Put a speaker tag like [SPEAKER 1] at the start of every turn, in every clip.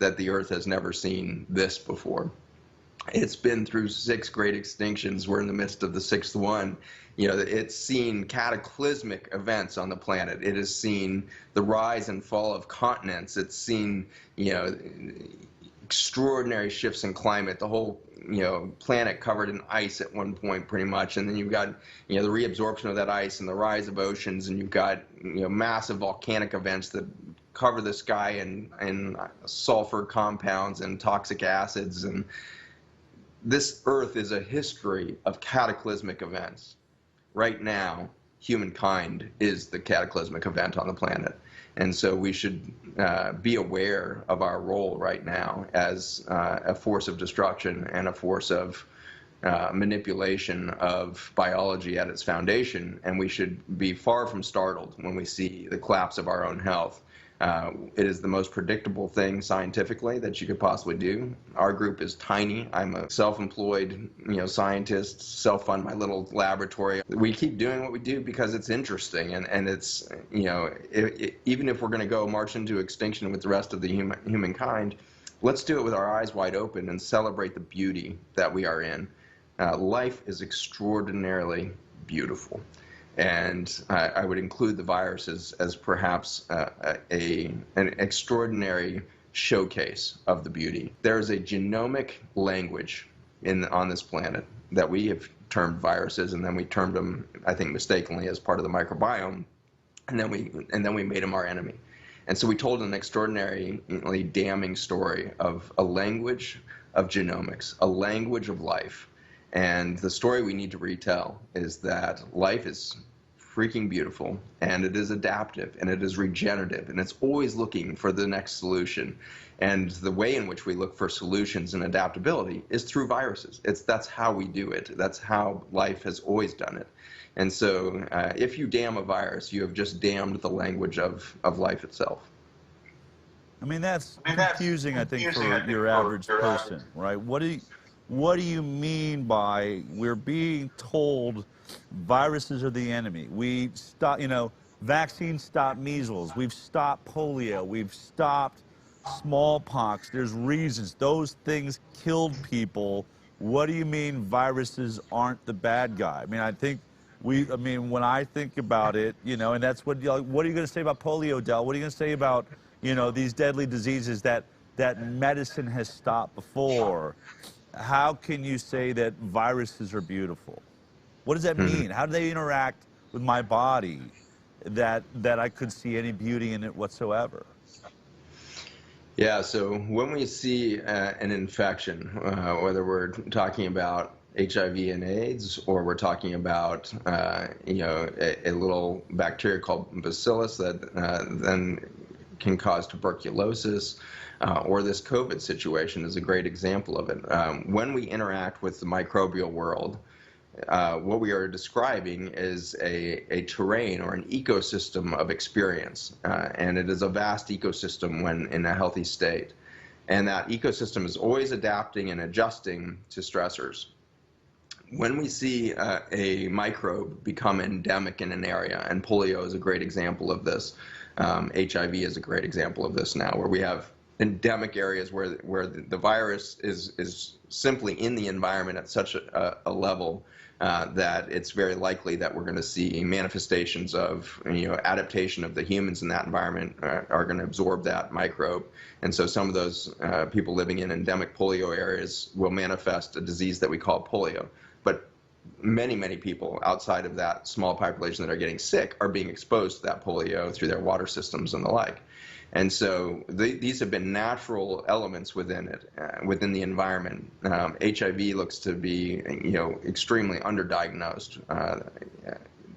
[SPEAKER 1] that the Earth has never seen this before. It's been through 6 great extinctions. We're in the midst of the 6th one. You know, it's seen cataclysmic events on the planet. It has seen the rise and fall of continents. It's seen, you know, extraordinary shifts in climate. The whole, you know, planet covered in ice at one point, pretty much, and then you've got, you know, the reabsorption of that ice and the rise of oceans, and you've got, you know, massive volcanic events that cover the sky in sulfur compounds and toxic acids. And this Earth is a history of cataclysmic events. Right now, humankind is the cataclysmic event on the planet. And so we should be aware of our role right now as a force of destruction and a force of manipulation of biology at its foundation. And we should be far from startled when we see the collapse of our own health. It is the most predictable thing scientifically that you could possibly do. Our group is tiny. I'm a self-employed, you know, scientist, self-fund my little laboratory. We keep doing what we do because it's interesting, and it's, you know, even if we're going to go march into extinction with the rest of the humankind, let's do it with our eyes wide open and celebrate the beauty that we are in. Life is extraordinarily beautiful. And I would include the virus as perhaps an extraordinary showcase of the beauty. There is a genomic language on this planet that we have termed viruses, and then we termed them, I think mistakenly, as part of the microbiome, and then we made them our enemy. And so we told an extraordinarily damning story of a language of genomics, a language of life. And the story we need to retell is that life is freaking beautiful, and it is adaptive, and it is regenerative, and it's always looking for the next solution. And the way in which we look for solutions and adaptability is through viruses. That's how we do it. That's how life has always done it. And so if you damn a virus, you have just damned the language of life itself.
[SPEAKER 2] I mean, that's confusing, I think, for your average person, right? What do you mean by we're being told viruses are the enemy? We stop, you know, vaccines stop measles. We've stopped polio. We've stopped smallpox. There's reasons. Those things killed people. What do you mean viruses aren't the bad guy? I mean, I mean, when I think about it, you know, and that's what are you going to say about polio, Del? What are you going to say about, you know, these deadly diseases that medicine has stopped before? How can you say that viruses are beautiful? What does that mean? How do they interact with my body that I could see any beauty in it whatsoever?
[SPEAKER 1] Yeah, so when we see an infection, whether we're talking about HIV and AIDS, or we're talking about you know, a little bacteria called bacillus that then can cause tuberculosis, or this COVID situation is a great example of it. When we interact with the microbial world, what we are describing is a terrain or an ecosystem of experience, and it is a vast ecosystem when in a healthy state. And that ecosystem is always adapting and adjusting to stressors. When we see a microbe become endemic in an area, and polio is a great example of this, HIV is a great example of this now, where we have endemic areas where the virus is simply in the environment at such a level that it's very likely that we're going to see manifestations of, you know, adaptation of the humans in that environment are going to absorb that microbe. And so some of those people living in endemic polio areas will manifest a disease that we call polio. But many, many people outside of that small population that are getting sick are being exposed to that polio through their water systems and the like. And so these have been natural elements within it, within the environment. HIV looks to be, you know, extremely underdiagnosed.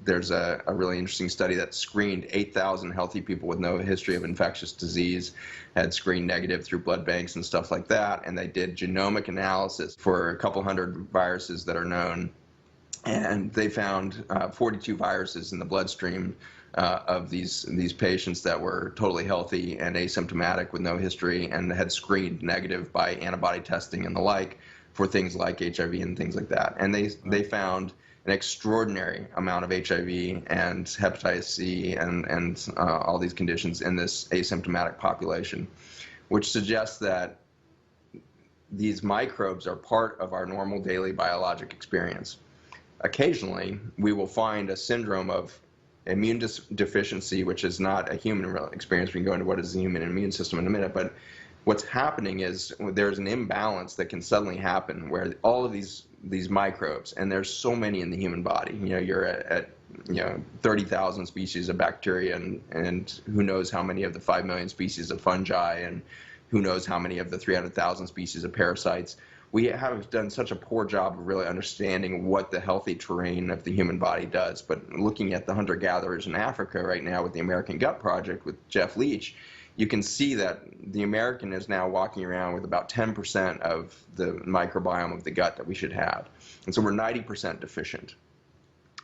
[SPEAKER 1] There's a really interesting study that screened 8,000 healthy people with no history of infectious disease, had screened negative through blood banks and stuff like that, and they did genomic analysis for a couple hundred viruses that are known, and they found 42 viruses in the bloodstream of these patients that were totally healthy and asymptomatic with no history and had screened negative by antibody testing and the like for things like HIV and things like that. And they found an extraordinary amount of HIV and hepatitis C and all these conditions in this asymptomatic population. which suggests that these microbes are part of our normal daily biologic experience. Occasionally, we will find a syndrome of immune deficiency, which is not a human experience. We can go into what is the human immune system in a minute, but what's happening is there's an imbalance that can suddenly happen where all of these microbes, and there's so many in the human body. You're at 30,000 species of bacteria, and who knows how many of the 5 million species of fungi, and who knows how many of the 300,000 species of parasites. We have done such a poor job of really understanding what the healthy terrain of the human body does. But looking at the hunter-gatherers in Africa right now with the American Gut Project with Jeff Leach, you can see that the American is now walking around with about 10% of the microbiome of the gut that we should have. And so we're 90% deficient.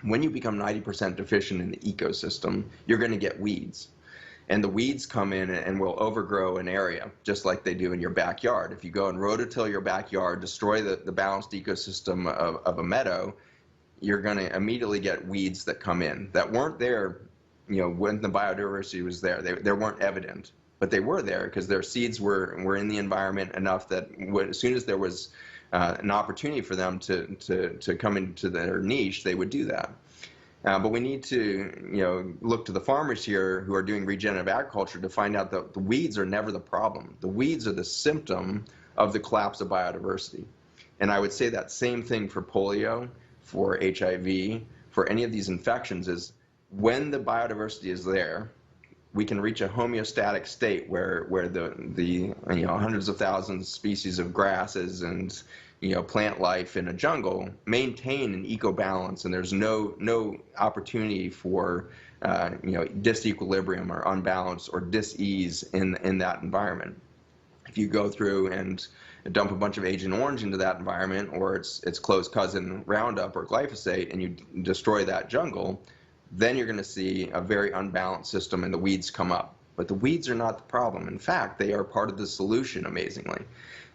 [SPEAKER 1] When you become 90% deficient in the ecosystem, you're going to get weeds. And the weeds come in and will overgrow an area, just like they do in your backyard. If you go and rototill your backyard, destroy the balanced ecosystem of a meadow, you're going to immediately get weeds that come in that weren't there, when the biodiversity was there. They weren't evident, but they were there because their seeds were in the environment enough that as soon as there was an opportunity for them to come into their niche, they would do that. But we need to, look to the farmers here who are doing regenerative agriculture to find out that the weeds are never the problem. The weeds are the symptom of the collapse of biodiversity. And I would say that same thing for polio, for HIV, for any of these infections is when the biodiversity is there, we can reach a homeostatic state where the hundreds of thousands of species of grasses and plant life in a jungle maintain an eco-balance, and there's no opportunity for disequilibrium or unbalance or dis-ease in that environment. If you go through and dump a bunch of Agent Orange into that environment, or its close cousin Roundup or glyphosate, and you destroy that jungle, then you're going to see a very unbalanced system and the weeds come up. But the weeds are not the problem. In fact, they are part of the solution, amazingly.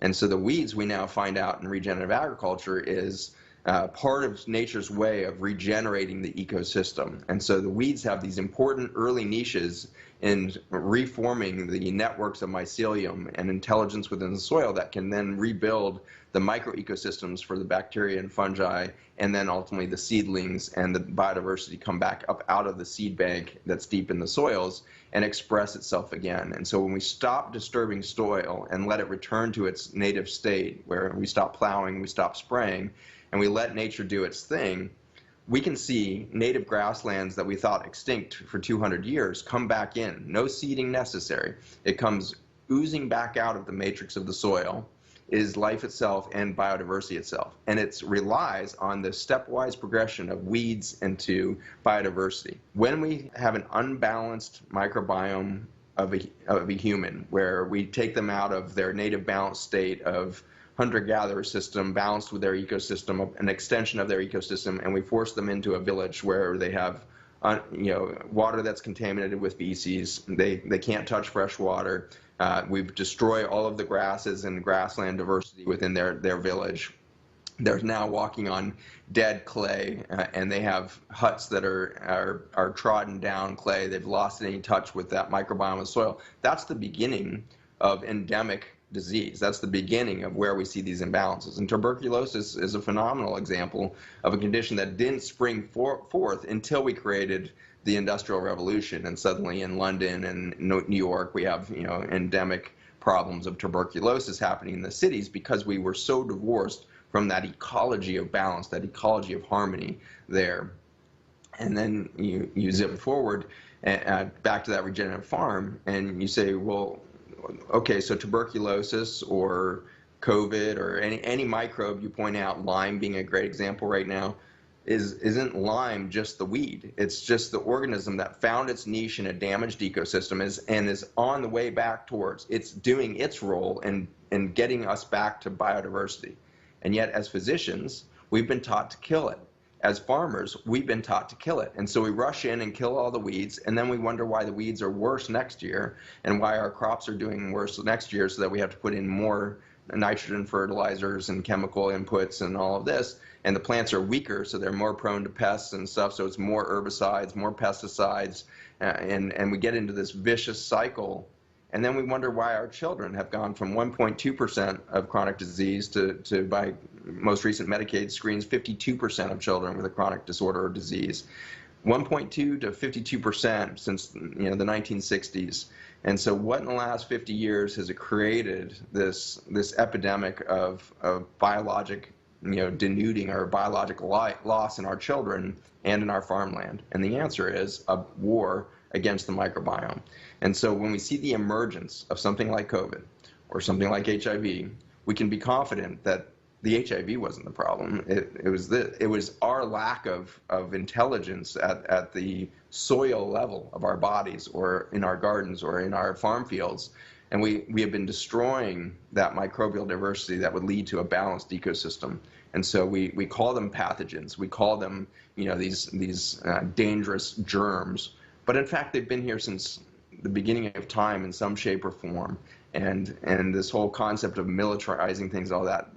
[SPEAKER 1] And so the weeds, we now find out in regenerative agriculture, is part of nature's way of regenerating the ecosystem. And so the weeds have these important early niches in reforming the networks of mycelium and intelligence within the soil that can then rebuild the microecosystems for the bacteria and fungi, and then ultimately the seedlings and the biodiversity come back up out of the seed bank that's deep in the soils and express itself again. And so when we stop disturbing soil and let it return to its native state, where we stop plowing, we stop spraying, and we let nature do its thing, we can see native grasslands that we thought extinct for 200 years come back in. No seeding necessary. It comes oozing back out of the matrix of the soil, is life itself and biodiversity itself. And it relies on the stepwise progression of weeds into biodiversity. When we have an unbalanced microbiome of a human, where we take them out of their native balanced state of hunter-gatherer system balanced with their ecosystem, an extension of their ecosystem, and we force them into a village where they have water that's contaminated with feces, they can't touch fresh water, we destroy all of the grasses and grassland diversity within their village. They're now walking on dead clay, and they have huts that are trodden down clay. They've lost any touch with that microbiome of the soil. That's the beginning of endemic disease. That's the beginning of where we see these imbalances. And tuberculosis is a phenomenal example of a condition that didn't spring forth until we created the Industrial Revolution. And suddenly in London and New York, we have endemic problems of tuberculosis happening in the cities because we were so divorced from that ecology of balance, that ecology of harmony there. And then you zip forward back to that regenerative farm, and you say, well, okay, so tuberculosis or COVID or any microbe you point out, Lyme being a great example right now, isn't Lyme just the weed. It's just the organism that found its niche in a damaged ecosystem and is on the way back towards. It's doing its role in getting us back to biodiversity. And yet, as physicians, we've been taught to kill it. As farmers, we've been taught to kill it. And so we rush in and kill all the weeds, and then we wonder why the weeds are worse next year and why our crops are doing worse next year, so that we have to put in more nitrogen fertilizers and chemical inputs and all of this. And the plants are weaker, so they're more prone to pests and stuff, so it's more herbicides, more pesticides, and we get into this vicious cycle. And then we wonder why our children have gone from 1.2% of chronic disease to by most recent Medicaid screens, 52% of children with a chronic disorder or disease. 1.2 to 52% since the 1960s. And so what in the last 50 years has it created this epidemic of biologic denuding or biologic loss in our children and in our farmland? And the answer is a war against the microbiome. And so when we see the emergence of something like COVID or something like HIV, we can be confident that the HIV wasn't the problem. It was our lack of intelligence at the soil level of our bodies or in our gardens or in our farm fields. And we have been destroying that microbial diversity that would lead to a balanced ecosystem. And so we call them pathogens. We call them these dangerous germs. But in fact, they've been here since the beginning of time in some shape or form. And this whole concept of militarizing things, all that,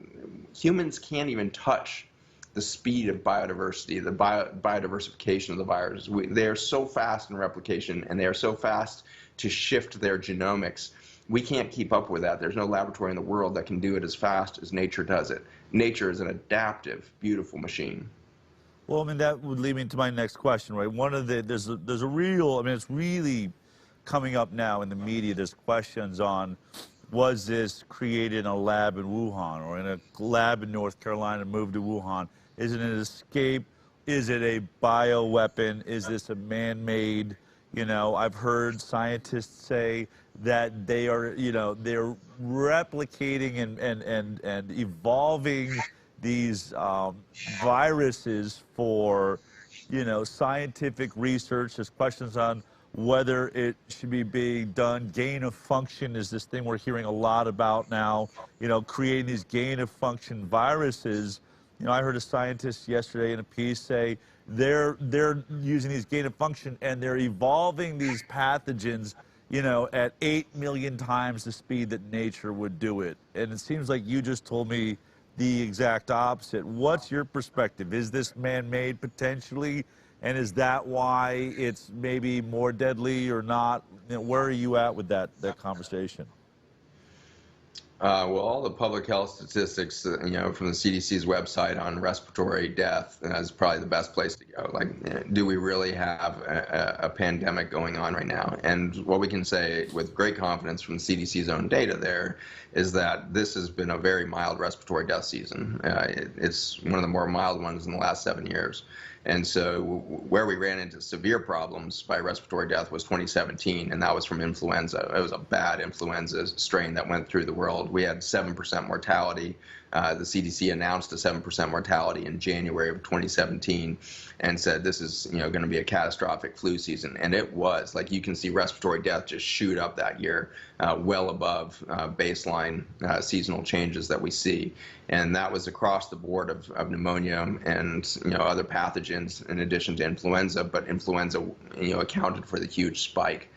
[SPEAKER 1] humans can't even touch the speed of biodiversity, the biodiversification of the viruses. They are so fast in replication, and they are so fast to shift their genomics. We can't keep up with that. There's no laboratory in the world that can do it as fast as nature does it. Nature is an adaptive, beautiful machine.
[SPEAKER 2] Well, I mean, that would lead me to my next question, right? There's a real, I mean, it's really coming up now in the media. There's questions on, was this created in a lab in Wuhan or in a lab in North Carolina and moved to Wuhan? Is it an escape? Is it a bioweapon? Is this a man-made? I've heard scientists say that they are, they're replicating and evolving these viruses for, scientific research. There's questions on whether it should be being done. Gain of function is this thing we're hearing a lot about now, creating these gain of function viruses. I heard a scientist yesterday in a piece say they're using these gain of function and they're evolving these pathogens, at 8 million times the speed that nature would do it. And it seems like you just told me the exact opposite. What's your perspective? Is this man-made potentially? And is that why it's maybe more deadly or not? Where are you at with that conversation?
[SPEAKER 1] Well, all the public health statistics, from the CDC's website on respiratory death is probably the best place to go. Like, do we really have a pandemic going on right now? And what we can say with great confidence from the CDC's own data there is that this has been a very mild respiratory death season. It's one of the more mild ones in the last 7 years. And so where we ran into severe problems by respiratory death was 2017, and that was from influenza. It was a bad influenza strain that went through the world. We had 7% mortality. The CDC announced a 7% mortality in January of 2017 and said this is going to be a catastrophic flu season. And it was. Like, you can see respiratory death just shoot up that year, well above baseline seasonal changes that we see. And that was across the board of pneumonia and other pathogens in addition to influenza, but influenza accounted for the huge spike.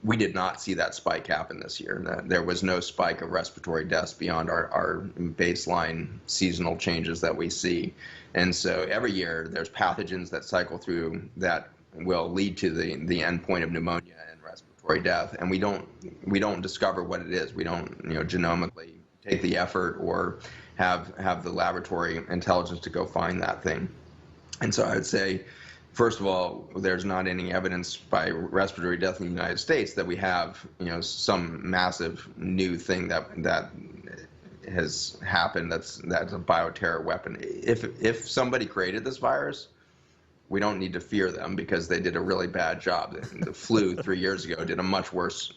[SPEAKER 1] We did not see that spike happen this year. There was no spike of respiratory deaths beyond our baseline seasonal changes that we see. And so every year there's pathogens that cycle through that will lead to the end point of pneumonia and respiratory death. And we don't discover what it is. We don't genomically take the effort or have the laboratory intelligence to go find that thing. And so I would say, first of all, there's not any evidence by respiratory death in the United States that we have, some massive new thing that has happened that's a bioterror weapon. If somebody created this virus, we don't need to fear them because they did a really bad job. The flu 3 years ago did a much worse,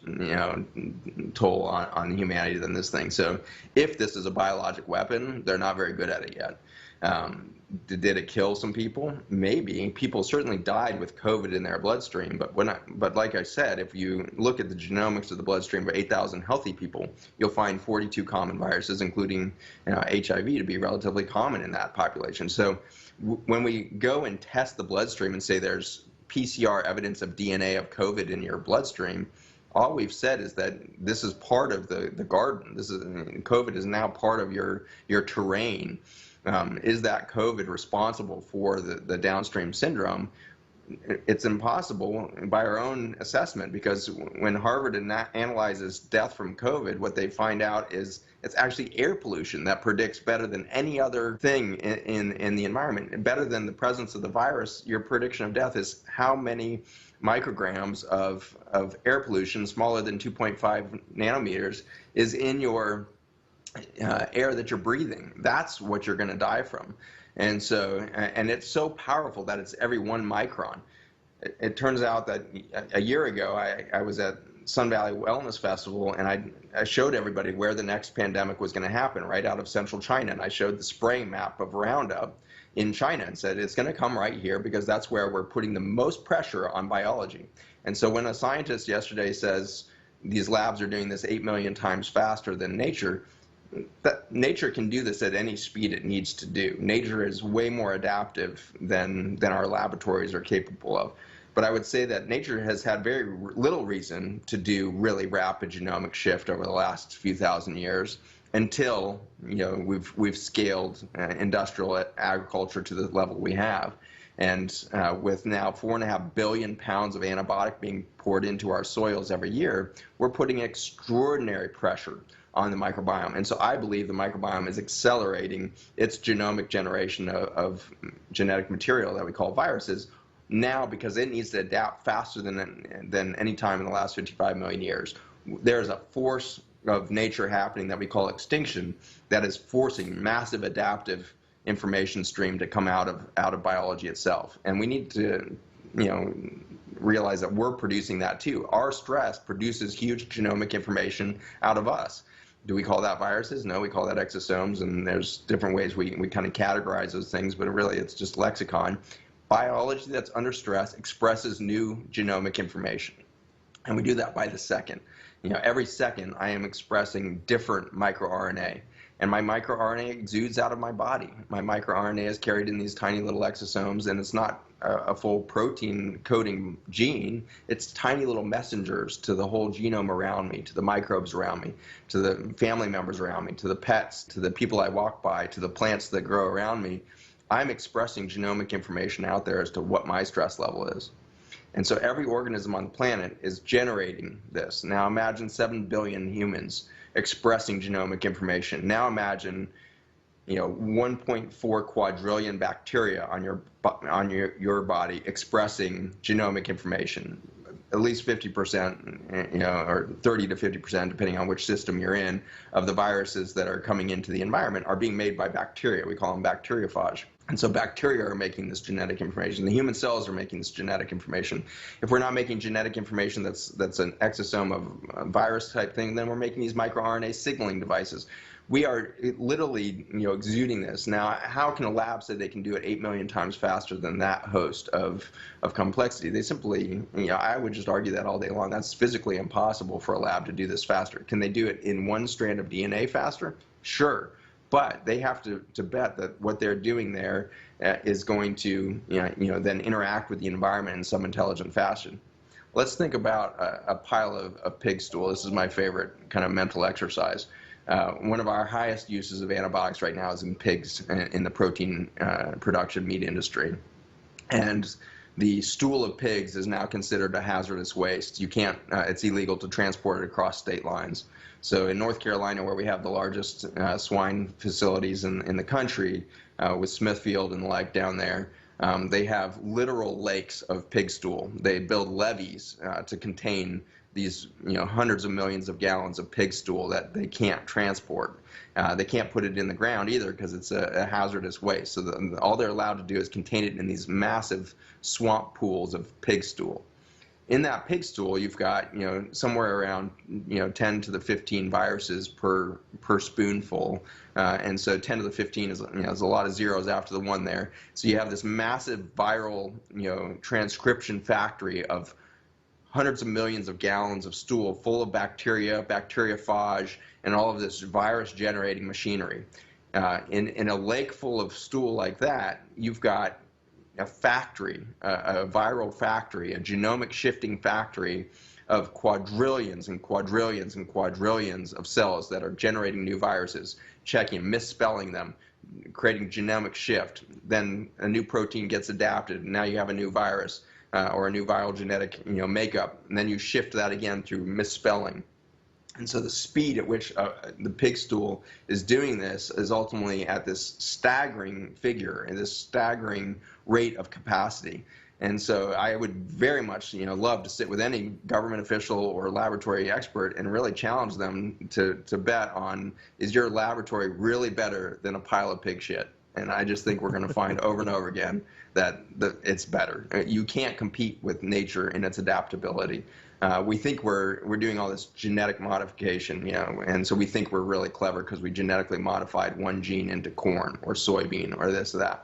[SPEAKER 1] toll on humanity than this thing. So if this is a biologic weapon, they're not very good at it yet. Did it kill some people? Maybe. People certainly died with COVID in their bloodstream, but like I said, if you look at the genomics of the bloodstream of 8,000 healthy people, you'll find 42 common viruses, including HIV, to be relatively common in that population. So when we go and test the bloodstream and say there's PCR evidence of DNA of COVID in your bloodstream, all we've said is that this is part of the garden. COVID is now part of your terrain. Is that COVID responsible for the downstream syndrome? it's impossible by our own assessment, because when Harvard analyzes death from COVID, what they find out is it's actually air pollution that predicts better than any other thing in the environment. Better than the presence of the virus, your prediction of death is how many micrograms of air pollution, smaller than 2.5 nanometers, is in your air that you're breathing. That's what you're going to die from. And so, and it's so powerful that it's every 1 micron. It turns out that a year ago, I was at Sun Valley Wellness Festival, and I showed everybody where the next pandemic was going to happen, right out of central China. And I showed the spraying map of Roundup in China and said, it's going to come right here because that's where we're putting the most pressure on biology. And so when a scientist yesterday says these labs are doing this 8 million times faster than nature, that nature can do this at any speed it needs to do. Nature is way more adaptive than our laboratories are capable of. But I would say that nature has had very little reason to do really rapid genomic shift over the last few thousand years, until we've scaled industrial agriculture to the level we have. And with now 4.5 billion pounds of antibiotic being poured into our soils every year, we're putting extraordinary pressure on the microbiome. And so I believe the microbiome is accelerating its genomic generation of genetic material that we call viruses now, because it needs to adapt faster than any time in the last 55 million years. There's a force of nature happening that we call extinction that is forcing massive adaptive information stream to come out of biology itself. And we need to realize that we're producing that too. Our stress produces huge genomic information out of us. Do we call that viruses? No, we call that exosomes, and there's different ways we kind of categorize those things, but really it's just lexicon. Biology that's under stress expresses new genomic information, and we do that by the second. Every second I am expressing different microRNA, and my microRNA exudes out of my body. My microRNA is carried in these tiny little exosomes, and it's not a full protein coding gene. It's tiny little messengers to the whole genome around me, to the microbes around me, to the family members around me, to the pets, to the people I walk by, to the plants that grow around me. I'm expressing genomic information out there as to what my stress level is. And so every organism on the planet is generating this. Now imagine 7 billion humans expressing genomic information. Now imagine 1.4 quadrillion bacteria on your body expressing genomic information. At least 50%, or 30 to 50%, depending on which system you're in, of the viruses that are coming into the environment are being made by bacteria. We call them bacteriophage. And so bacteria are making this genetic information. The human cells are making this genetic information. If we're not making genetic information that's an exosome of a virus type thing, then we're making these microRNA signaling devices. We are literally exuding this. Now, how can a lab say they can do it 8 million times faster than that host of complexity? They simply, I would just argue that all day long. That's physically impossible for a lab to do this faster. Can they do it in one strand of DNA faster? Sure. But they have to bet that what they're doing there is going to then interact with the environment in some intelligent fashion. Let's think about a pile of pig stool. This is my favorite kind of mental exercise. One of our highest uses of antibiotics right now is in pigs in the protein production meat industry. And the stool of pigs is now considered a hazardous waste. You can't, it's illegal to transport it across state lines. So in North Carolina, where we have the largest swine facilities in the country, with Smithfield and the like down there, they have literal lakes of pig stool. They build levees to contain these hundreds of millions of gallons of pig stool that they can't transport. They can't put it in the ground either because it's a hazardous waste. So all they're allowed to do is contain it in these massive swamp pools of pig stool. In that pig stool, you've got somewhere around 10 to the 15 viruses per spoonful, and so 10 to the 15 is there's a lot of zeros after the one there. So you have this massive viral transcription factory of hundreds of millions of gallons of stool full of bacteria, bacteriophage, and all of this virus-generating machinery. In a lake full of stool like that, you've got a factory, a viral factory, a genomic shifting factory of quadrillions and quadrillions and quadrillions of cells that are generating new viruses, checking, misspelling them, creating genomic shift. Then a new protein gets adapted, and now you have a new virus. or a new viral genetic makeup, and then you shift that again through misspelling. And so the speed at which the pig stool is doing this is ultimately at this staggering figure and this staggering rate of capacity. And so I would very much, love to sit with any government official or laboratory expert and really challenge them to bet on, is your laboratory really better than a pile of pig shit? And I just think we're going to find over and over again that it's better. You can't compete with nature in its adaptability. We think we're doing all this genetic modification, and so we think we're really clever because we genetically modified one gene into corn or soybean or this or that.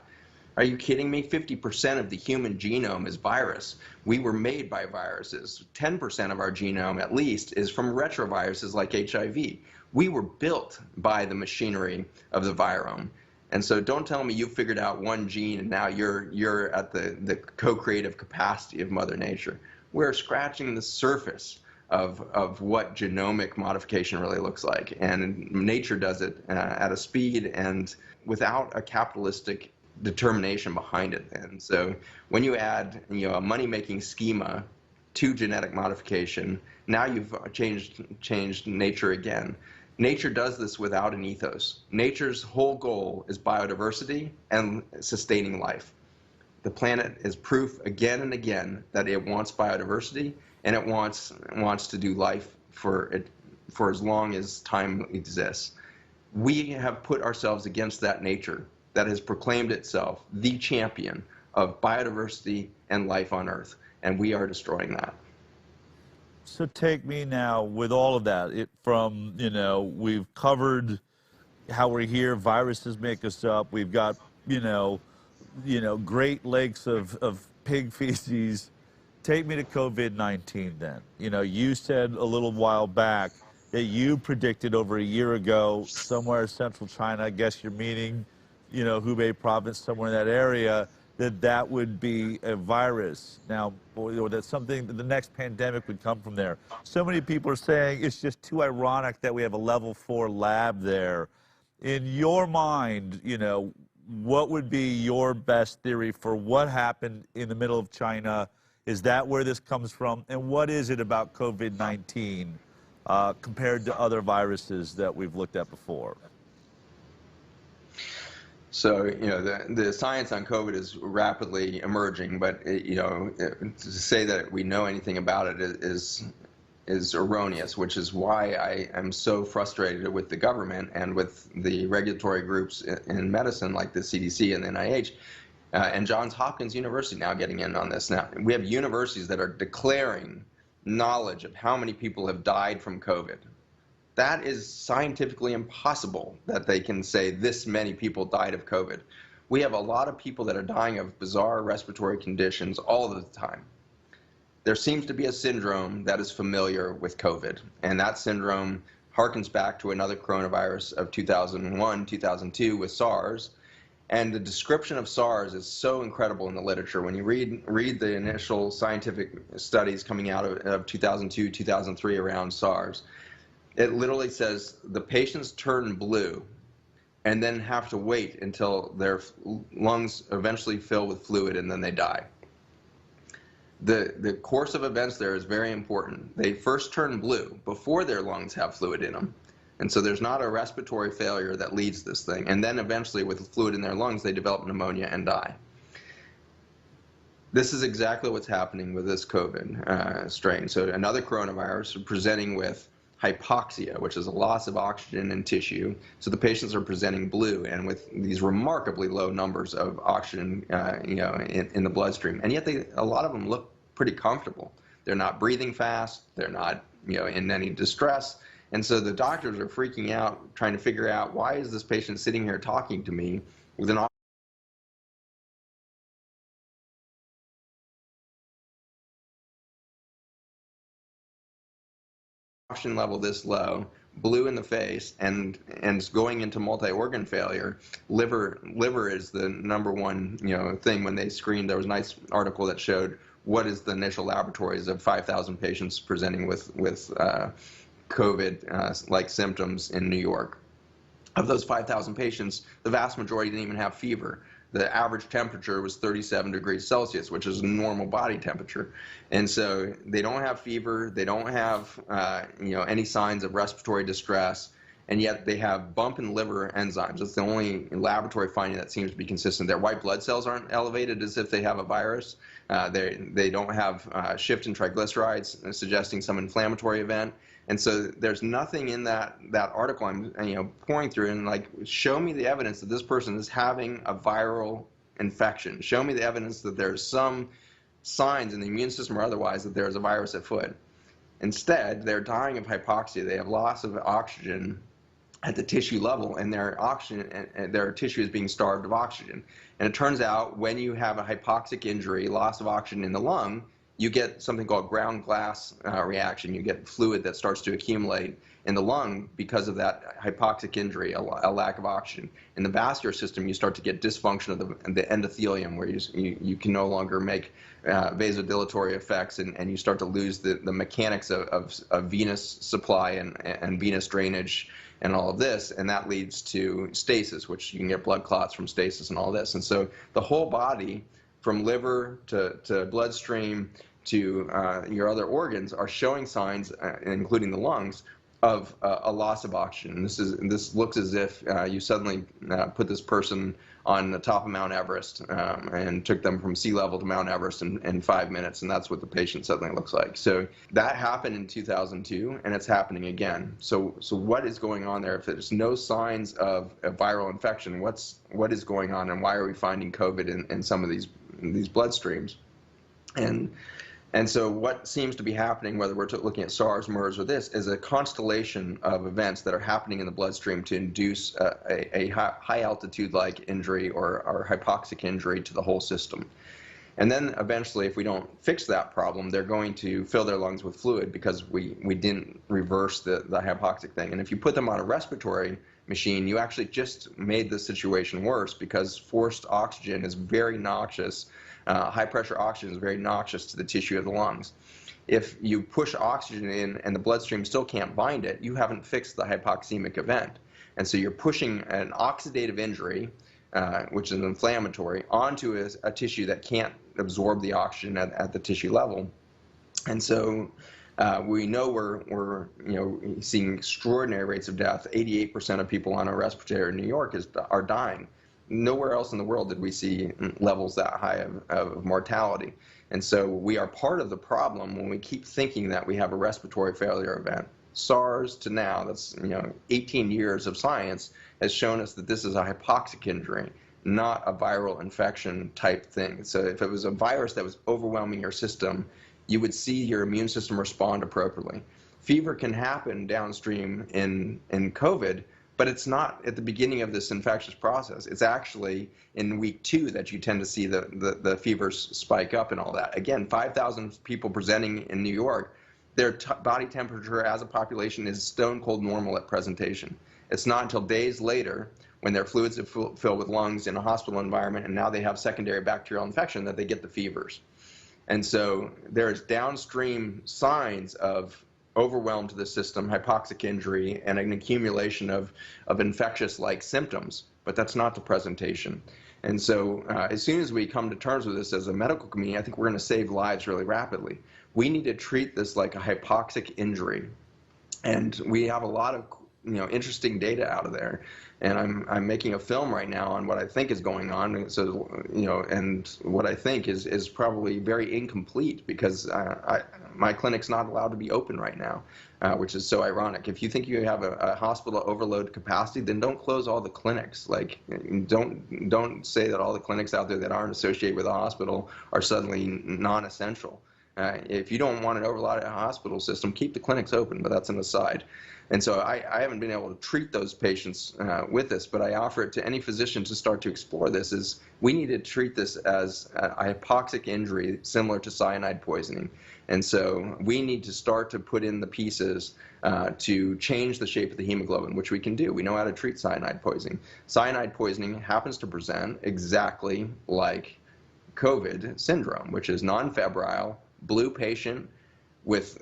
[SPEAKER 1] Are you kidding me? 50% of the human genome is virus. We were made by viruses. 10% of our genome, at least, is from retroviruses like HIV. We were built by the machinery of the virome. And so don't tell me you figured out one gene and now you're at the co-creative capacity of Mother Nature. We're scratching the surface of what genomic modification really looks like. And nature does it at a speed and without a capitalistic determination behind it. And so when you add a money-making schema to genetic modification, now you've changed nature again. Nature does this without an ethos. Nature's whole goal is biodiversity and sustaining life. The planet is proof again and again that it wants biodiversity and it wants to do life for as long as time exists. We have put ourselves against that nature that has proclaimed itself the champion of biodiversity and life on Earth, and we are destroying that.
[SPEAKER 2] So take me now with all of that, we've covered how we're here, viruses make us up, we've got, Great Lakes of pig feces. Take me to COVID-19 then. You said a little while back that you predicted over a year ago somewhere in central China, I guess you're meaning, Hubei province, somewhere in that area, that would be a virus now, or that something, the next pandemic would come from there. So many people are saying it's just too ironic that we have a level 4 lab there. In your mind, what would be your best theory for what happened in the middle of China? Is that where this comes from? And what is it about COVID-19 compared to other viruses that we've looked at before?
[SPEAKER 1] So, the science on COVID is rapidly emerging, but, to say that we know anything about it is erroneous, which is why I am so frustrated with the government and with the regulatory groups in medicine like the CDC and the NIH, and Johns Hopkins University now getting in on this. Now, we have universities that are declaring knowledge of how many people have died from COVID. That is scientifically impossible that they can say this many people died of COVID. We have a lot of people that are dying of bizarre respiratory conditions all the time. There seems to be a syndrome that is familiar with COVID, and that syndrome harkens back to another coronavirus of 2001, 2002 with SARS. And the description of SARS is so incredible in the literature. When you read the initial scientific studies coming out of 2002, 2003 around SARS, it literally says the patients turn blue and then have to wait until their lungs eventually fill with fluid and then they die. The course of events there is very important. They first turn blue before their lungs have fluid in them. And so there's not a respiratory failure that leads this thing. And then eventually with the fluid in their lungs, they develop pneumonia and die. This is exactly what's happening with this COVID strain. So another coronavirus presenting with hypoxia, which is a loss of oxygen in tissue. So the patients are presenting blue and with these remarkably low numbers of oxygen, in the bloodstream. And yet a lot of them look pretty comfortable. They're not breathing fast. They're not, in any distress. And so the doctors are freaking out, trying to figure out, why is this patient sitting here talking to me with an oxygen level this low, blue in the face, and going into multi-organ failure. Liver is the number one thing. When they screened, there was a nice article that showed what is the initial laboratories of 5,000 patients presenting with COVID like symptoms in New York. Of those 5,000 patients, the vast majority didn't even have fever. the average temperature was 37 degrees Celsius, which is normal body temperature. And so they don't have fever, they don't have any signs of respiratory distress, and yet they have bump in liver enzymes. That's the only laboratory finding that seems to be consistent. Their white blood cells aren't elevated as if they have a virus. They don't have shift in triglycerides, suggesting some inflammatory event. And so there's nothing in that article I'm pouring through and like, show me the evidence that this person is having a viral infection. Show me the evidence that there's some signs in the immune system or otherwise that there's a virus at foot. Instead, they're dying of hypoxia. They have loss of oxygen at the tissue level, and their tissue is being starved of oxygen. And it turns out when you have a hypoxic injury, loss of oxygen in the lung, you get something called ground glass reaction. You get fluid that starts to accumulate in the lung because of that hypoxic injury, a lack of oxygen. In the vascular system, you start to get dysfunction of the endothelium, where you can no longer make vasodilatory effects, and you start to lose the mechanics of venous supply and venous drainage and all of this, and that leads to stasis, which you can get blood clots from stasis and all this. And so the whole body, from liver to bloodstream to your other organs, are showing signs, including the lungs, of a loss of oxygen. This looks as if you suddenly put this person on the top of Mount Everest and took them from sea level to Mount Everest in 5 minutes, and that's what the patient suddenly looks like. So that happened in 2002, and it's happening again. So what is going on there? If there's no signs of a viral infection, what is going on, and why are we finding COVID in some of these bloodstreams? And so what seems to be happening, whether we're looking at SARS, MERS, or this, is a constellation of events that are happening in the bloodstream to induce a high altitude-like injury or hypoxic injury to the whole system. And then eventually, if we don't fix that problem, they're going to fill their lungs with fluid because we didn't reverse the hypoxic thing. And if you put them on a respiratory machine, you actually just made the situation worse, because forced oxygen is very noxious. High pressure oxygen is very noxious to the tissue of the lungs. If you push oxygen in and the bloodstream still can't bind it, you haven't fixed the hypoxemic event. And so you're pushing an oxidative injury, which is inflammatory, onto a tissue that can't absorb the oxygen at the tissue level. And so we know we're seeing extraordinary rates of death. 88% of people on a respirator in New York are dying. Nowhere else in the world did we see levels that high of mortality. And so we are part of the problem when we keep thinking that we have a respiratory failure event. SARS to now, that's 18 years of science, has shown us that this is a hypoxic injury, not a viral infection type thing. So if it was a virus that was overwhelming your system, you would see your immune system respond appropriately. Fever can happen downstream in COVID, but it's not at the beginning of this infectious process. It's actually in week 2 that you tend to see the fevers spike up and all that. Again, 5,000 people presenting in New York, their body temperature as a population is stone cold normal at presentation. It's not until days later, when their fluids have filled with lungs in a hospital environment and now they have secondary bacterial infection, that they get the fevers. And so there's downstream signs of overwhelm to the system, hypoxic injury, and an accumulation of infectious-like symptoms, but that's not the presentation. And so as soon as we come to terms with this as a medical community, I think we're going to save lives really rapidly. We need to treat this like a hypoxic injury. And we have a lot of interesting data out of there. And I'm making a film right now on what I think is going on. So and what I think is probably very incomplete, because my clinic's not allowed to be open right now, which is so ironic. If you think you have a hospital overload capacity, then don't close all the clinics. Like, don't say that all the clinics out there that aren't associated with a hospital are suddenly non-essential. If you don't want an overloaded hospital system, keep the clinics open, but that's an aside. And so I haven't been able to treat those patients with this, but I offer it to any physician to start to explore this. Is we need to treat this as a hypoxic injury similar to cyanide poisoning. And so we need to start to put in the pieces to change the shape of the hemoglobin, which we can do. We know how to treat cyanide poisoning. Cyanide poisoning happens to present exactly like COVID syndrome, which is non-febrile, blue patient, with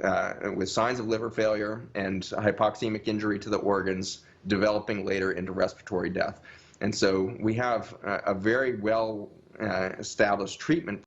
[SPEAKER 1] signs of liver failure and hypoxemic injury to the organs, developing later into respiratory death. And so we have a very well established treatment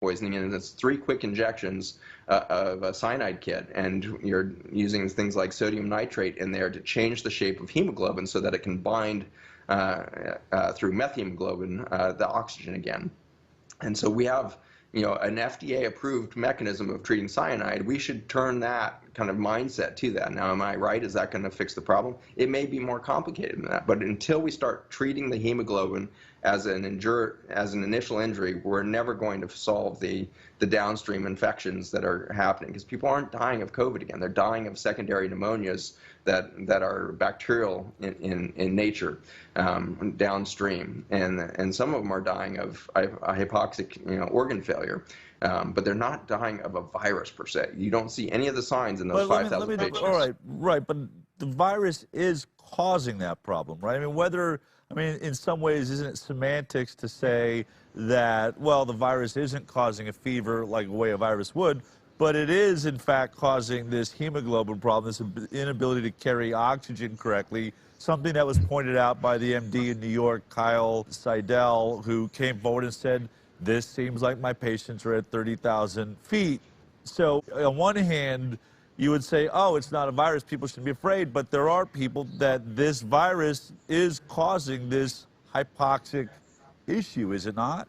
[SPEAKER 1] poisoning, and it's 3 quick injections of a cyanide kit, and you're using things like sodium nitrate in there to change the shape of hemoglobin so that it can bind through methemoglobin the oxygen again. And so we have, an FDA-approved mechanism of treating cyanide. We should turn that kind of mindset to that. Now, am I right? Is that going to fix the problem? It may be more complicated than that, but until we start treating the hemoglobin as an initial injury, we're never going to solve the downstream infections that are happening, because people aren't dying of COVID again. They're dying of secondary pneumonias that are bacterial in nature downstream, and some of them are dying of a hypoxic organ failure, but they're not dying of a virus per se. You don't see any of the signs in those 5,000 patients.
[SPEAKER 2] All right, but the virus is causing that problem, right? In some ways, isn't it semantics to say that, well, the virus isn't causing a fever like the way a virus would, but it is, in fact, causing this hemoglobin problem, this inability to carry oxygen correctly, something that was pointed out by the MD in New York, Kyle Seidel, who came forward and said, this seems like my patients are at 30,000 feet. So on one hand, you would say, oh, it's not a virus, people shouldn't be afraid, but there are people that this virus is causing this hypoxic issue, is it not?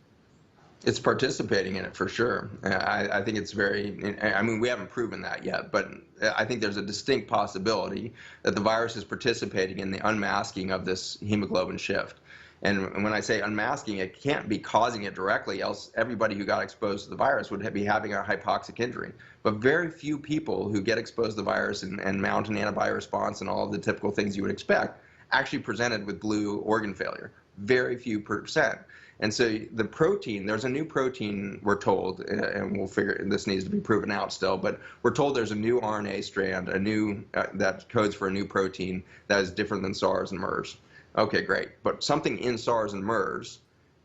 [SPEAKER 1] It's participating in it for sure. I think it's we haven't proven that yet, but I think there's a distinct possibility that the virus is participating in the unmasking of this hemoglobin shift. And when I say unmasking, it can't be causing it directly, else everybody who got exposed to the virus would be having a hypoxic injury. But very few people who get exposed to the virus and mount an antibody response and all of the typical things you would expect actually presented with blue organ failure. Very few percent. And so the protein, there's a new protein, we're told, and we'll figure, this needs to be proven out still, but we're told there's a new RNA strand, that codes for a new protein that is different than SARS and MERS. Okay, great. But something in SARS and MERS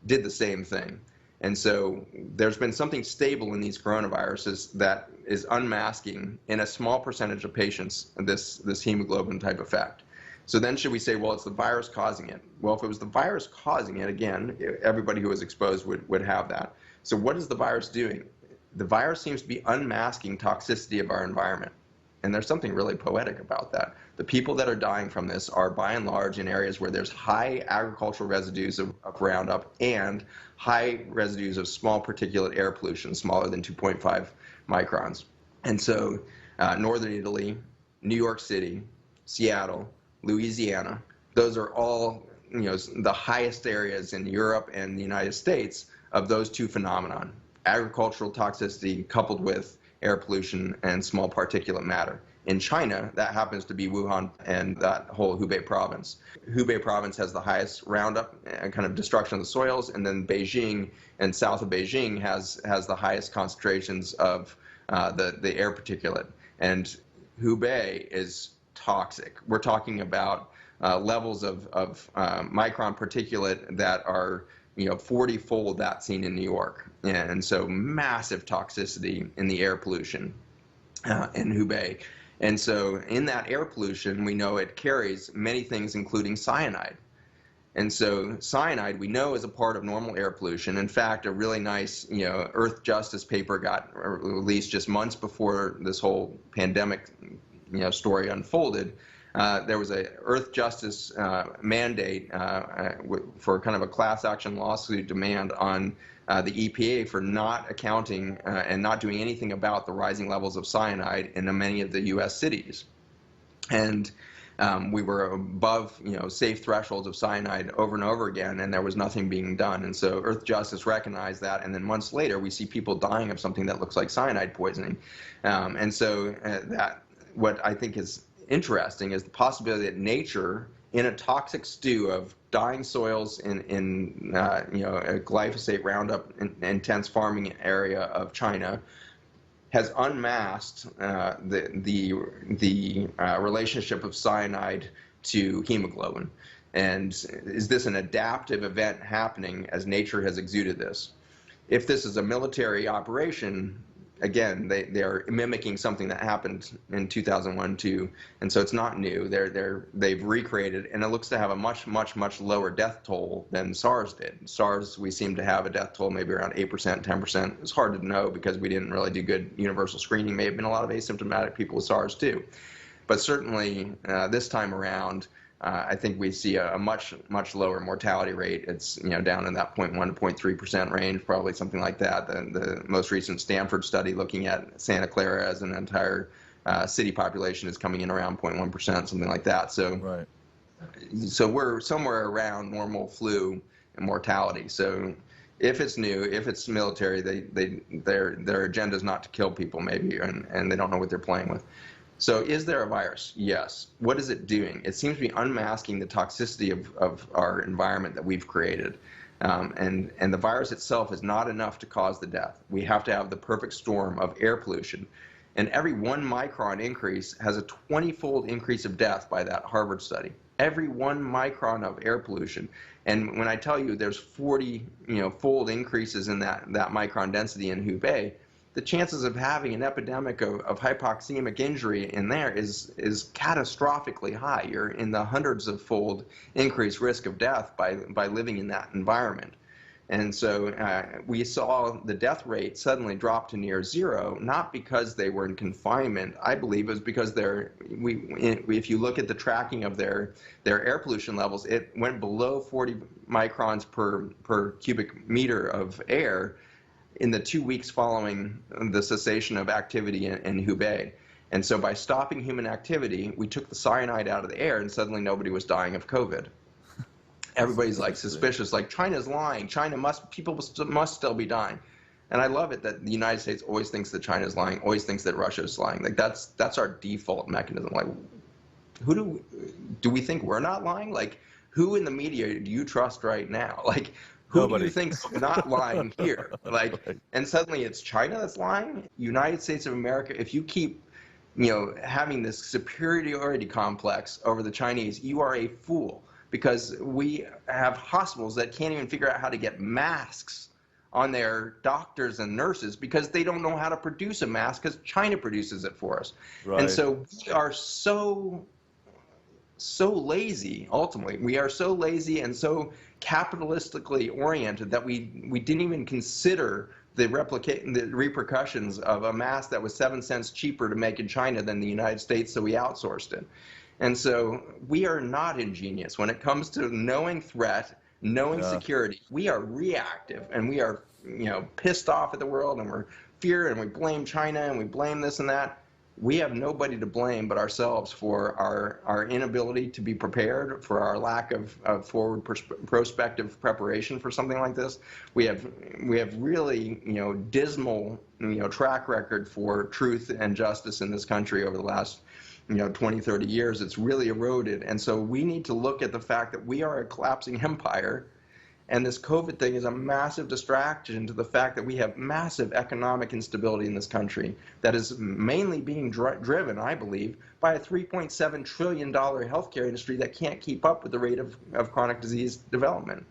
[SPEAKER 1] did the same thing. And so there's been something stable in these coronaviruses that is unmasking in a small percentage of patients this hemoglobin type effect. So then should we say, well, it's the virus causing it? Well, if it was the virus causing it, again, everybody who was exposed would have that. So what is the virus doing? The virus seems to be unmasking toxicity of our environment. And there's something really poetic about that. The people that are dying from this are by and large in areas where there's high agricultural residues of Roundup and high residues of small particulate air pollution, smaller than 2.5 microns. And so Northern Italy, New York City, Seattle, Louisiana, those are all the highest areas in Europe and the United States of those two phenomenon, agricultural toxicity coupled with air pollution and small particulate matter. In China, that happens to be Wuhan and that whole Hubei province. Hubei province has the highest Roundup and kind of destruction of the soils, and then Beijing and south of Beijing has the highest concentrations of the air particulate. And Hubei is toxic. We're talking about levels of micron particulate that are 40-fold that seen in New York. And so massive toxicity in the air pollution in Hubei. And so in that air pollution, we know it carries many things, including cyanide. And so cyanide, we know, is a part of normal air pollution. In fact, a really nice, Earth Justice paper got released just months before this whole pandemic, story unfolded. There was a Earth Justice mandate for kind of a class action lawsuit demand on the EPA for not accounting and not doing anything about the rising levels of cyanide in many of the U.S. cities. And we were above, safe thresholds of cyanide over and over again, and there was nothing being done. And so Earth Justice recognized that, and then months later, we see people dying of something that looks like cyanide poisoning. And so what I think is interesting is the possibility that nature, in a toxic stew of dying soils in a glyphosate Roundup intense farming area of China has unmasked the relationship of cyanide to hemoglobin. And is this an adaptive event happening as nature has exuded this? If this is a military operation, again, they are mimicking something that happened in 2001 too, and so it's not new. They've recreated, and it looks to have a much lower death toll than SARS did. SARS, we seem to have a death toll maybe around 8%, 10%. It's hard to know because we didn't really do good universal screening. May have been a lot of asymptomatic people with SARS too, but certainly this time around, I think we see a much lower mortality rate. It's down in that 0.1 to 0.3% range, probably something like that. The most recent Stanford study looking at Santa Clara as an entire city population is coming in around 0.1%, something like that. So,
[SPEAKER 2] right.
[SPEAKER 1] So we're somewhere around normal flu and mortality. So if it's new, if it's military, their agenda is not to kill people maybe, and they don't know what they're playing with. So is there a virus? Yes. What is it doing? It seems to be unmasking the toxicity of our environment that we've created. And the virus itself is not enough to cause the death. We have to have the perfect storm of air pollution. And every 1 micron increase has a 20-fold increase of death by that Harvard study. Every 1 micron of air pollution. And when I tell you there's 40 fold increases in that micron density in Hubei, the chances of having an epidemic of hypoxemic injury in there is catastrophically high. You're in the hundreds of fold increased risk of death by living in that environment. And so we saw the death rate suddenly drop to near zero, not because they were in confinement. I believe it was because if you look at the tracking of their air pollution levels, it went below 40 microns per cubic meter of air in the 2 weeks following the cessation of activity in Hubei. And so by stopping human activity, we took the cyanide out of the air and suddenly nobody was dying of COVID. Everybody's like suspicious, like China's lying. People must still be dying. And I love it that the United States always thinks that China's lying, always thinks that Russia's lying. Like that's our default mechanism. Like, who do we think we're not lying? Like, who in the media do you trust right now? Like, who do you think's not lying here? Like, and suddenly it's China that's lying? United States of America, if you keep, having this superiority complex over the Chinese, you are a fool, because we have hospitals that can't even figure out how to get masks on their doctors and nurses because they don't know how to produce a mask because China produces it for us. Right. And so we are so lazy, ultimately. We are so lazy and so capitalistically oriented that we didn't even consider the repercussions of a mask that was 7 cents cheaper to make in China than the United States, so we outsourced it. And so we are not ingenious when it comes to knowing threat, knowing security. We are reactive, and we are pissed off at the world, and we're fear, and we blame China, and we blame this and that. We have nobody to blame but ourselves for our inability to be prepared, for our lack of forward prospective preparation for something like this. We have really dismal track record for truth and justice in this country over the last 20, 30 years. It's really eroded, and so we need to look at the fact that we are a collapsing empire. And this COVID thing is a massive distraction to the fact that we have massive economic instability in this country that is mainly being driven, I believe, by a $3.7 trillion healthcare industry that can't keep up with the rate of chronic disease development.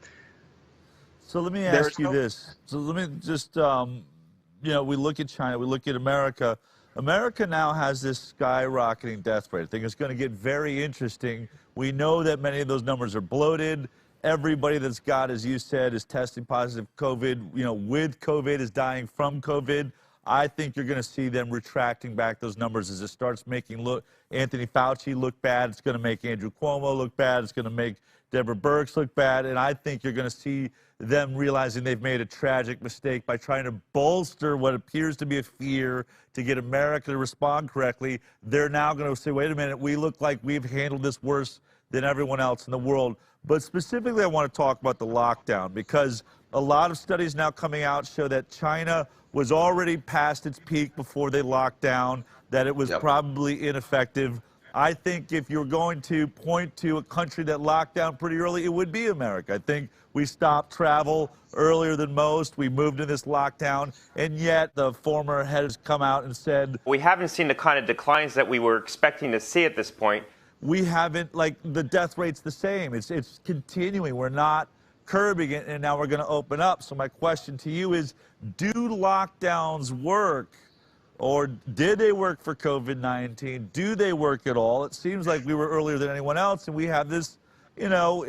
[SPEAKER 2] So let me ask you this. So let me just, we look at China, we look at America. America now has this skyrocketing death rate. I think it's going to get very interesting. We know that many of those numbers are bloated. Everybody that's got, as you said, is testing positive COVID, with COVID, is dying from COVID. I think you're going to see them retracting back those numbers as it starts making Anthony Fauci look bad. It's going to make Andrew Cuomo look bad. It's going to make Deborah Birx look bad. And I think you're going to see them realizing they've made a tragic mistake by trying to bolster what appears to be a fear to get America to respond correctly. They're now going to say, wait a minute, we look like we've handled this worse than everyone else in the world. But specifically, I want to talk about the lockdown, because a lot of studies now coming out show that China was already past its peak before they locked down, that it was probably ineffective. I think if you're going to point to a country that locked down pretty early, it would be America. I think we stopped travel earlier than most. We moved in this lockdown, and yet the former head has come out and said,
[SPEAKER 3] we haven't seen the kind of declines that we were expecting to see at this point.
[SPEAKER 2] We haven't, like, the death rate's the same. It's continuing. We're not curbing it, and now we're going to open up. So my question to you is, do lockdowns work? Or did they work for COVID-19? Do they work at all? It seems like we were earlier than anyone else, and we have this, you know,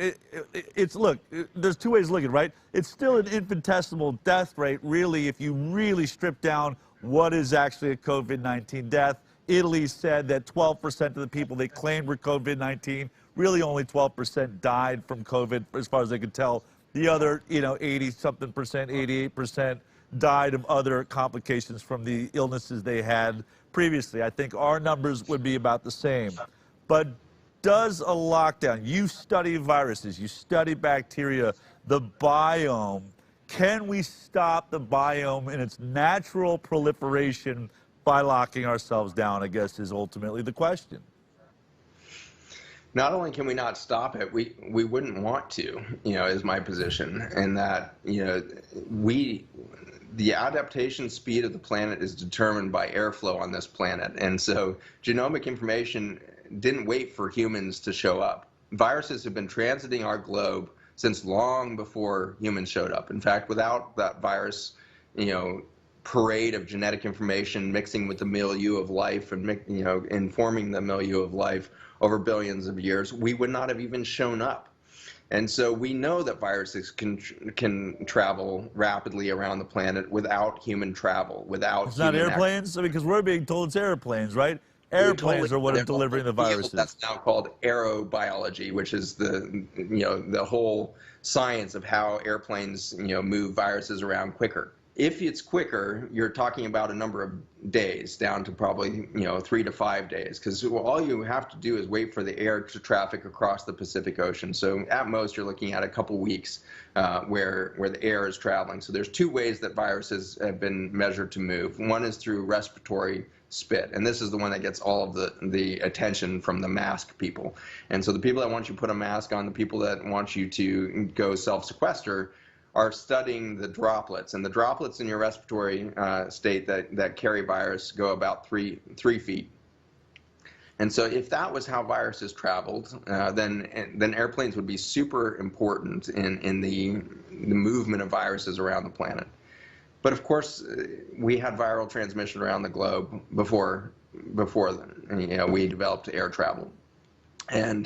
[SPEAKER 2] look, there's two ways to look at it, right? It's still an infinitesimal death rate, really, if you really strip down what is actually a COVID-19 death. Italy said that 12% of the people they claimed were COVID-19, really only 12% died from COVID, as far as they could tell. The other, 80-something percent, 88%, died of other complications from the illnesses they had previously. I think our numbers would be about the same. But does a lockdown, you study viruses, you study bacteria, the biome, can we stop the biome in its natural proliferation by locking ourselves down, I guess, is ultimately the question.
[SPEAKER 1] Not only can we not stop it, we wouldn't want to, is my position. And that, the adaptation speed of the planet is determined by airflow on this planet. And so genomic information didn't wait for humans to show up. Viruses have been transiting our globe since long before humans showed up. In fact, without that virus, parade of genetic information mixing with the milieu of life and, informing the milieu of life over billions of years, we would not have even shown up. And so we know that viruses can travel rapidly around the planet without human travel, without
[SPEAKER 2] It's not airplanes? Because we're being told it's airplanes, right? Airplanes are what are delivering the viruses.
[SPEAKER 1] That's now called aerobiology, which is the whole science of how airplanes, move viruses around quicker. If it's quicker, you're talking about a number of days, down to probably 3 to 5 days, because all you have to do is wait for the air to traffic across the Pacific Ocean. So at most, you're looking at a couple weeks where the air is traveling. So there's two ways that viruses have been measured to move. One is through respiratory spit, and this is the one that gets all of the attention from the mask people. And so the people that want you to put a mask on, the people that want you to go self-sequester, are studying the droplets, and the droplets in your respiratory state that carry virus go about three feet. And so if that was how viruses traveled, then airplanes would be super important in the movement of viruses around the planet. But of course, we had viral transmission around the globe before we developed air travel. And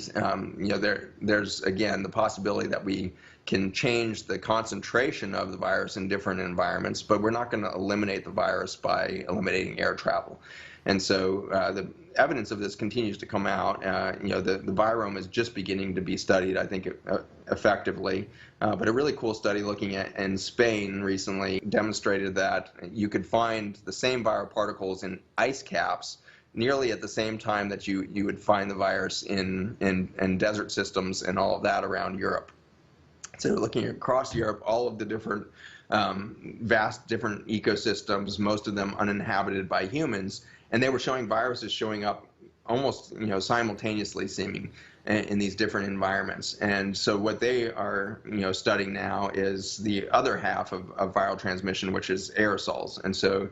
[SPEAKER 1] there's again the possibility that we can change the concentration of the virus in different environments, but we're not going to eliminate the virus by eliminating air travel. And so the evidence of this continues to come out. The virome is just beginning to be studied, I think, effectively. But a really cool study looking at in Spain recently demonstrated that you could find the same viral particles in ice caps nearly at the same time that you would find the virus in desert systems and all of that around Europe. So looking across Europe, all of the different vast different ecosystems, most of them uninhabited by humans, and they were showing viruses showing up almost simultaneously seeming in these different environments. And so what they are studying now is the other half of viral transmission, which is aerosols. And so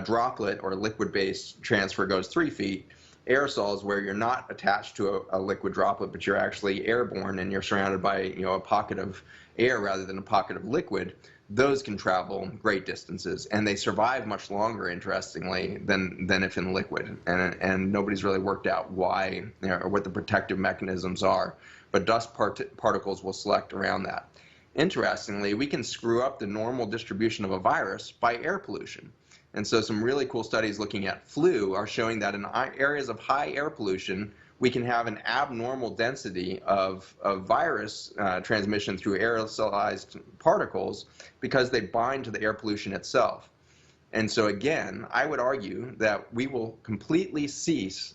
[SPEAKER 1] droplet or liquid-based transfer goes 3 feet. Aerosols, where you're not attached to a liquid droplet, but you're actually airborne and you're surrounded by a pocket of air rather than a pocket of liquid, those can travel great distances, and they survive much longer, interestingly, than if in liquid. And nobody's really worked out why or what the protective mechanisms are, but dust particles will select around that. Interestingly, we can screw up the normal distribution of a virus by air pollution. And so some really cool studies looking at flu are showing that in areas of high air pollution, we can have an abnormal density of virus transmission through aerosolized particles because they bind to the air pollution itself. And so again, I would argue that we will completely cease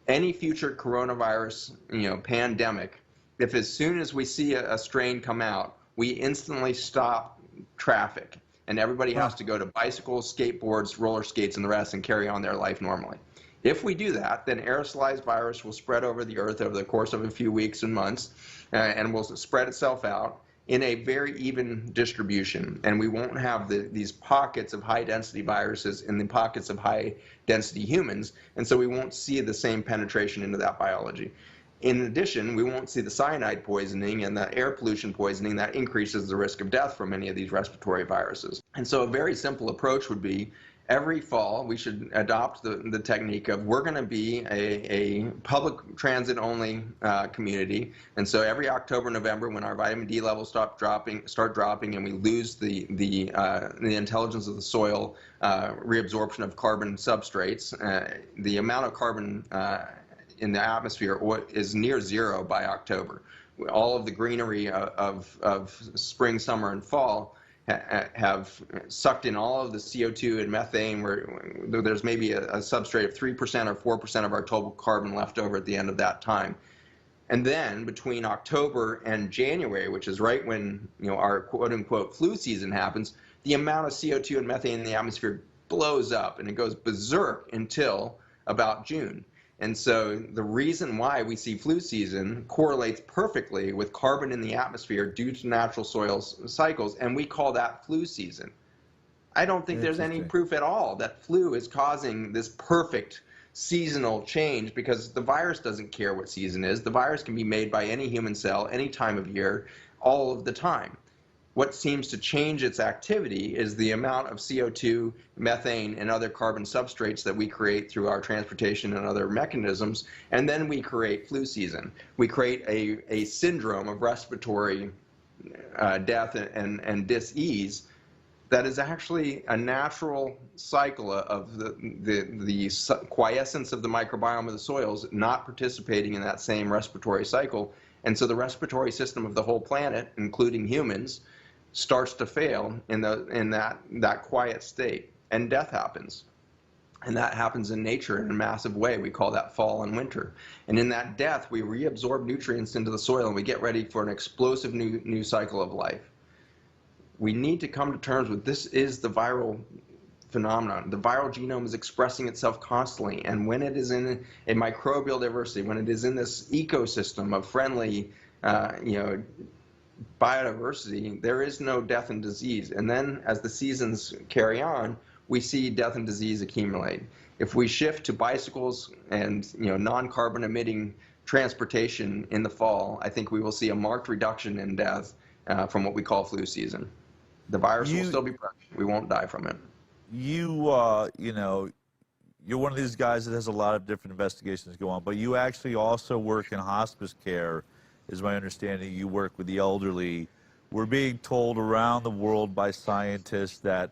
[SPEAKER 1] any future coronavirus pandemic if as soon as we see a strain come out, we instantly stop traffic. And everybody has to go to bicycles, skateboards, roller skates, and the rest and carry on their life normally. If we do that, then aerosolized virus will spread over the earth over the course of a few weeks and months, and will spread itself out in a very even distribution. And we won't have these pockets of high-density viruses in the pockets of high-density humans, and so we won't see the same penetration into that biology. In addition, we won't see the cyanide poisoning and the air pollution poisoning that increases the risk of death from many of these respiratory viruses. And so a very simple approach would be, every fall, we should adopt the technique of, we're going to be a public transit only community. And so every October, November, when our vitamin D levels start dropping, and we lose the intelligence of the soil, reabsorption of carbon substrates, the amount of carbon in the atmosphere is near zero by October. All of the greenery of spring, summer, and fall have sucked in all of the CO2 and methane, where there's maybe a substrate of 3% or 4% of our total carbon left over at the end of that time. And then between October and January, which is right when our quote-unquote flu season happens, the amount of CO2 and methane in the atmosphere blows up, and it goes berserk until about June. And so the reason why we see flu season correlates perfectly with carbon in the atmosphere due to natural soil cycles, and we call that flu season. I don't think there's any proof at all that flu is causing this perfect seasonal change, because the virus doesn't care what season is. The virus can be made by any human cell, any time of year, all of the time. What seems to change its activity is the amount of CO2, methane, and other carbon substrates that we create through our transportation and other mechanisms, and then we create flu season. We create a syndrome of respiratory death and dis-ease that is actually a natural cycle of the quiescence of the microbiome of the soils not participating in that same respiratory cycle. And so the respiratory system of the whole planet, including humans, starts to fail in that quiet state, and death happens. And that happens in nature in a massive way. We call that fall and winter. And in that death, we reabsorb nutrients into the soil, and we get ready for an explosive new cycle of life. We need to come to terms with, this is the viral phenomenon. The viral genome is expressing itself constantly, and when it is in a microbial diversity, when it is in this ecosystem of friendly, biodiversity, there is no death and disease. And then as the seasons carry on, we see death and disease accumulate. If we shift to bicycles and non-carbon emitting transportation in the fall, I think we will see a marked reduction in death from what we call flu season. The virus will still be present. We won't die from it.
[SPEAKER 2] You're one of these guys that has a lot of different investigations go on, but you actually also work in hospice care, is my understanding. You work with the elderly. We're being told around the world by scientists that